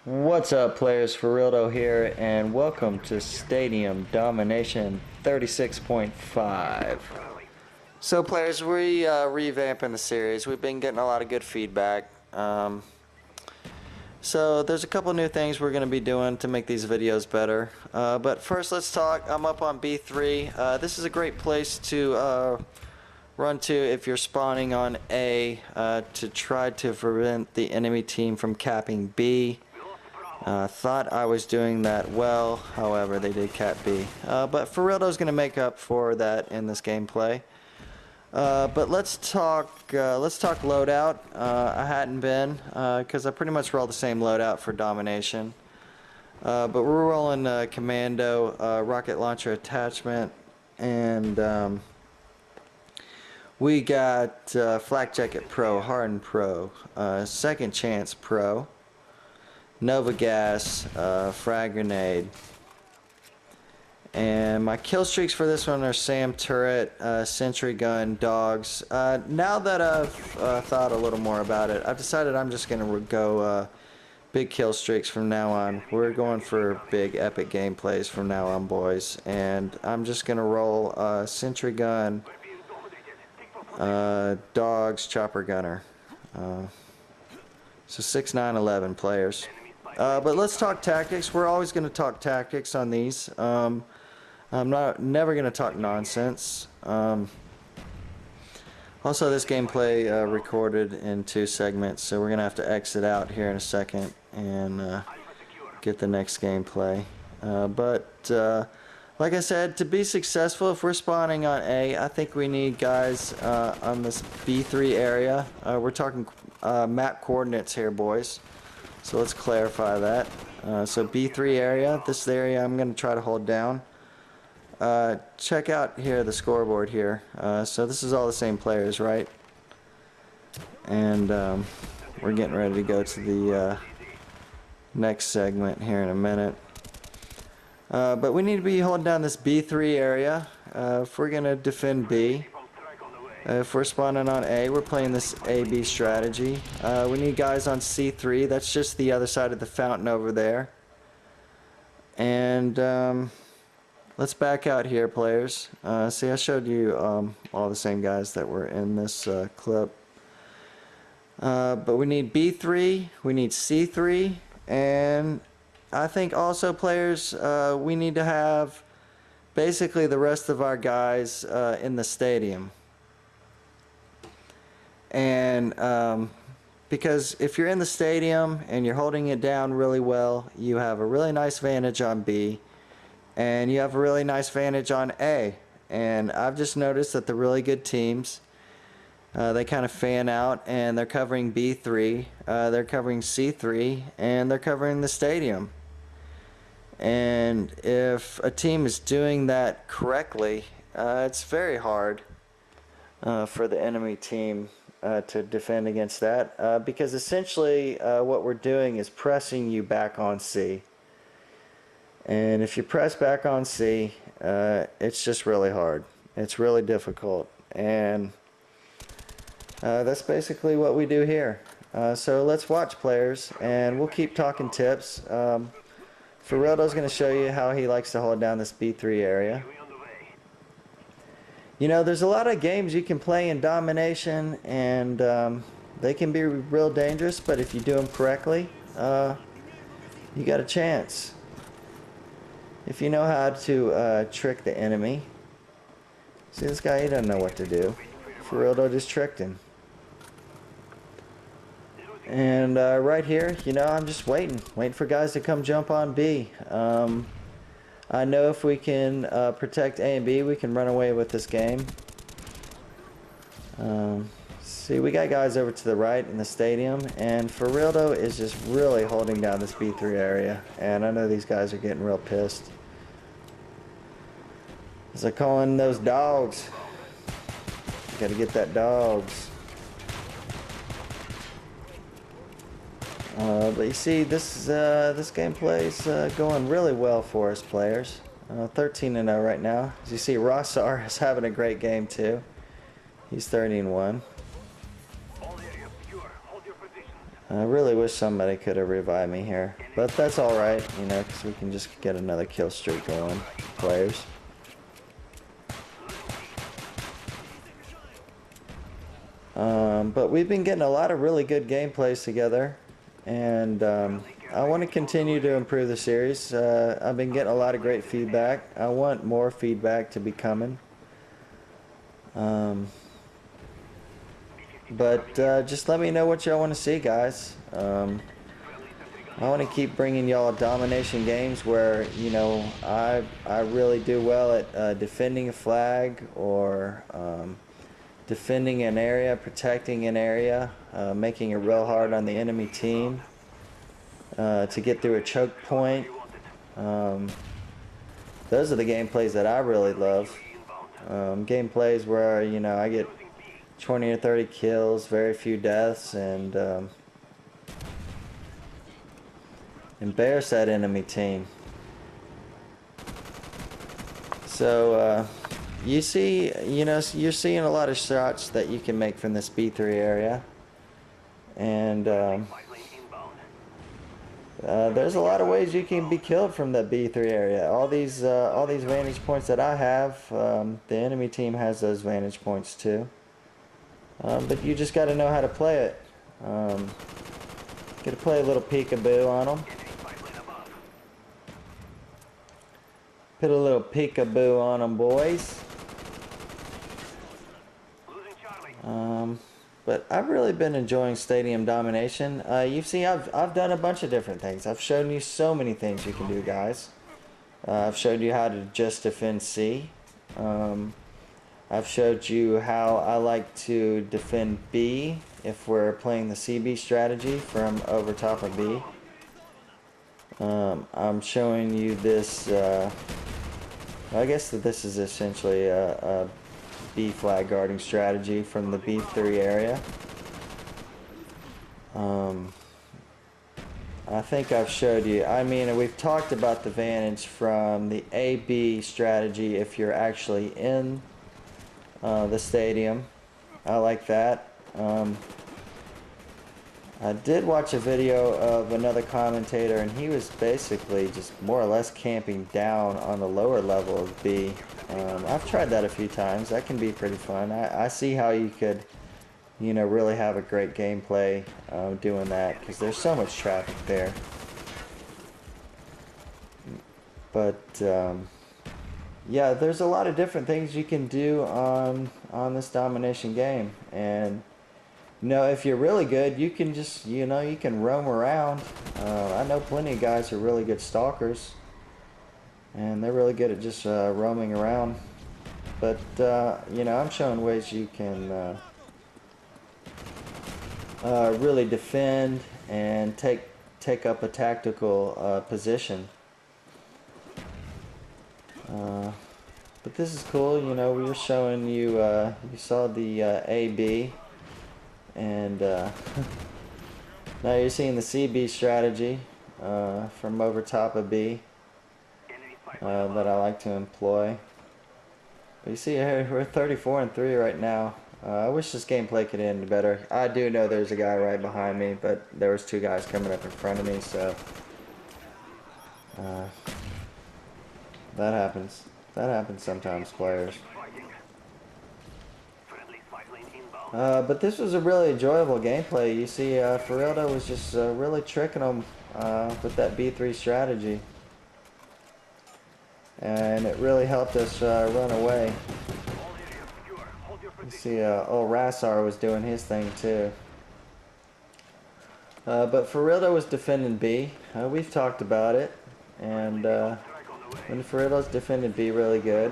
What's up, players? Furealdo here, and welcome to Stadium Domination 36.5. So, players, we revamping the series. We've been getting a lot of good feedback. So there's a couple new things we're going to be doing to make these videos better. But first, let's talk. I'm up on B3. This is a great place to run to if you're spawning on A to try to prevent the enemy team from capping B. Thought I was doing that well, however they did cap B. But Furealdo's going to make up for that in this gameplay. But let's talk loadout. I hadn't been because I pretty much roll the same loadout for Domination. But we're rolling Commando, rocket launcher attachment, and we got Flak Jacket Pro, Harden Pro, Second Chance Pro, Nova Gas, Frag Grenade. And my kill streaks for this one are Sam Turret, Sentry Gun, Dogs. Now that I've thought a little more about it, I've decided I'm just going to go big kill streaks from now on. We're going for big epic gameplays from now on, boys. And I'm just going to roll Sentry Gun, Dogs, Chopper Gunner. So 6, 9, 11 players. But let's talk tactics. We're always going to talk tactics on these. I'm never going to talk nonsense. Also, this gameplay recorded in 2 segments, so we're going to have to exit out here in a second and get the next gameplay. Like I said, to be successful, if we're spawning on A, I think we need guys on this B3 area. We're talking map coordinates here, boys. So let's clarify that. So B3 area, this area I'm going to try to hold down. Check out here the scoreboard here. So this is all the same players, right? And we're getting ready to go to the next segment here in a minute. But we need to be holding down this B3 area if we're going to defend B. If we're spawning on A, we're playing this A-B strategy. We need guys on C3. That's just the other side of the fountain over there. And let's back out here, players. See, I showed you all the same guys that were in this clip. But we need B3, we need C3, and I think also, players, we need to have basically the rest of our guys in the stadium. And because if you're in the stadium and you're holding it down really well, you have a really nice vantage on B, and you have a really nice vantage on A. And I've just noticed that the really good teams, they kind of fan out, and they're covering B3, they're covering C3, and they're covering the stadium. And if a team is doing that correctly, it's very hard for the enemy team to defend against that, because essentially what we're doing is pressing you back on C. And if you press back on C, it's just really hard. It's really difficult. And that's basically what we do here. So let's watch, players, and we'll keep talking tips. Furealdo's going to show you how he likes to hold down this B3 area. You know, there's a lot of games you can play in Domination, and they can be real dangerous, but if you do them correctly, you got a chance. If you know how to trick the enemy. See, this guy, he doesn't know what to do. Furealdo just tricked him. And right here, you know, I'm just waiting for guys to come jump on B. I know if we can protect A and B, we can run away with this game. See, we got guys over to the right in the stadium, and Furealdo is just really holding down this B3 area, and I know these guys are getting real pissed. As I call in those dogs. Gotta get that dogs. But you see, this gameplay is going really well for us, players. 13-0 right now. As you see, Rossar is having a great game too. He's 30-1. I really wish somebody could have revived me here, but that's alright, you know, because we can just get another kill streak going, players. But we've been getting a lot of really good gameplays together, and I want to continue to improve the series. I've been getting a lot of great feedback. I want more feedback to be coming. But just let me know what y'all want to see, guys. I want to keep bringing y'all domination games where, you know, I really do well at defending a flag, or defending an area, protecting an area, making it real hard on the enemy team to get through a choke point. Those are the gameplays that I really love. Gameplays where, you know, I get 20 or 30 kills, very few deaths, and embarrass that enemy team. So you see, you know, you're seeing a lot of shots that you can make from this B3 area, and there's a lot of ways you can be killed from that B3 area. All these vantage points that I have, the enemy team has those vantage points too. But you just got to know how to play it. Got to play a little peekaboo on them. Put a little peekaboo on them, boys. But I've really been enjoying Stadium Domination. You've seen I've done a bunch of different things. I've shown you so many things you can do, guys. I've showed you how to just defend C. I've showed you how I like to defend B if we're playing the CB strategy from over top of B. I'm showing you this, I guess that this is essentially a B flag guarding strategy from the B3 area. I think I've showed you, I mean, we've talked about the vantage from the AB strategy if you're actually in the stadium. I like that. I did watch a video of another commentator, and he was basically just more or less camping down on the lower level of B. I've tried that a few times. That can be pretty fun. I see how you could, you know, really have a great gameplay doing that, because there's so much traffic there. But yeah, there's a lot of different things you can do on this domination game, and you know, if you're really good, you can just, you know, you can roam around. I know plenty of guys who are really good stalkers, and they're really good at just roaming around. But you know, I'm showing ways you can really defend and take up a tactical position. But this is cool, you know, we were showing you, you saw the AB, and now you're seeing the CB strategy from over top of B that I like to employ. But you see here, we're 34-3 right now. I wish this gameplay could end better. I do know there's a guy right behind me, but there was two guys coming up in front of me, so that happens. That happens sometimes, players. But this was a really enjoyable gameplay. You see, Furealdo was just really tricking them with that B3 strategy, and it really helped us run away. You see, old Rassar was doing his thing too. But Furealdo was defending B. We've talked about it, and when Furealdo's defending B really good,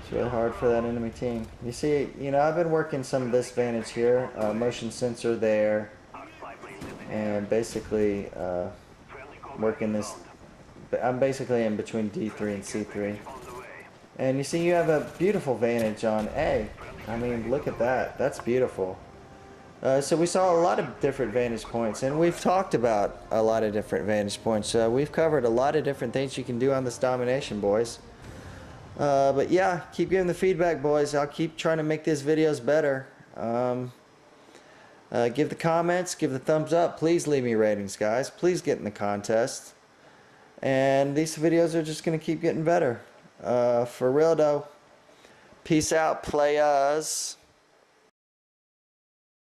it's really hard for that enemy team. You see, you know, I've been working some of this vantage here, motion sensor there, and basically working this. I'm basically in between D3 and C3. And you see, you have a beautiful vantage on A. I mean, look at that. That's beautiful. So we saw a lot of different vantage points, and we've talked about a lot of different vantage points. We've covered a lot of different things you can do on this domination, boys. But yeah, keep giving the feedback, boys. I'll keep trying to make these videos better. Give the comments, give the thumbs up. Please leave me ratings, guys. Please get in the contest. And these videos are just going to keep getting better. Furealdo, peace out, players.